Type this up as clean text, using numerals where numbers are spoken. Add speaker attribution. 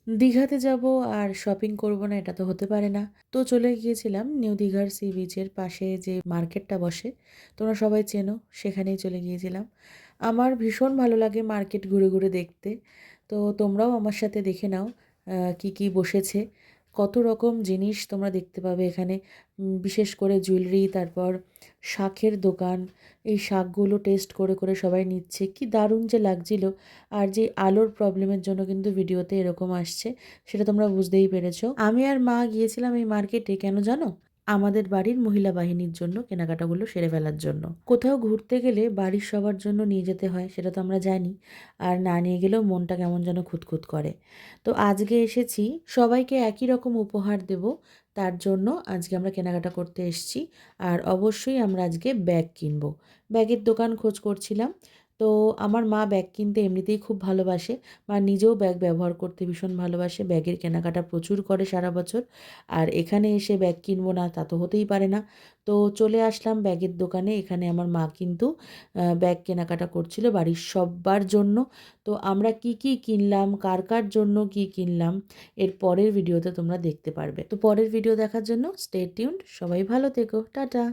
Speaker 1: দীঘাতে যাব আর শপিং করব না, এটা তো হতে পারে না। তো চলে গিয়েছিলাম নিউ দীঘার সি বিচের পাশে যে মার্কেটটা বসে, তোমরা সবাই চেনো, সেখানেই চলে গিয়েছিলাম। আমার ভীষণ ভালো লাগে মার্কেট ঘুরে ঘুরে দেখতে। তো তোমরাও আমার সাথে দেখে নাও কি কি বসেছে। কত রকম জিনিস তোমরা দেখতে পাবে এখানে। বিশেষ করে জুয়েলারি, তারপর শাঁখের দোকান। এই শাঁখগুলো টেস্ট করে করে সবাই নিচ্ছে, কি দারুণ যে লাগছিল। আর যে আলোর প্রবলেমের জন্য কিন্তু ভিডিওতে এরকম আসছে, সেটা তোমরা বুঝতেই পেরেছো। আমি আর মা গিয়েছিলাম এই মার্কেটে, কেন জানো? আমাদের বাড়ির মহিলা বাহিনীর জন্য কেনাকাটাগুলো সেরে ফেলার জন্য। কোথাও ঘুরতে গেলে বাড়ির সবার জন্য নিয়ে যেতে হয়, সেটা তো আমরা জানি। আর না নিয়ে গেলেও মনটা কেমন যেন খুঁতখুত করে। তো আজকে এসেছি সবাইকে একই রকম উপহার দেব, তার জন্য আজকে আমরা কেনাকাটা করতে এসেছি। আর অবশ্যই আমরা আজকে ব্যাগ কিনবো। ব্যাগের দোকান খোঁজ করছিলাম। তো আমার মা ব্যাগ কিনতে এমনিতেই খুব ভালোবাসে। মা নিজেও ব্যাগ ব্যবহার করতে ভীষণ ভালোবাসে, ব্যাগের কেনাকাটা প্রচুর করে সারা বছর। আর এখানে এসে ব্যাগ কিনবো না তা তো হতেই পারে না। তো চলে আসলাম ব্যাগের দোকানে। এখানে আমার মা কিন্তু ব্যাগ কেনাকাটা করছিল বাড়ির সব্বার জন্য। তো আমরা কি কি কিনলাম, কার কার জন্য কি কিনলাম, এর পরের ভিডিওতে তোমরা দেখতে পারবে। তো পরের ভিডিও দেখার জন্য স্টে টিউনড। সবাই ভালো থেকো, টাটা।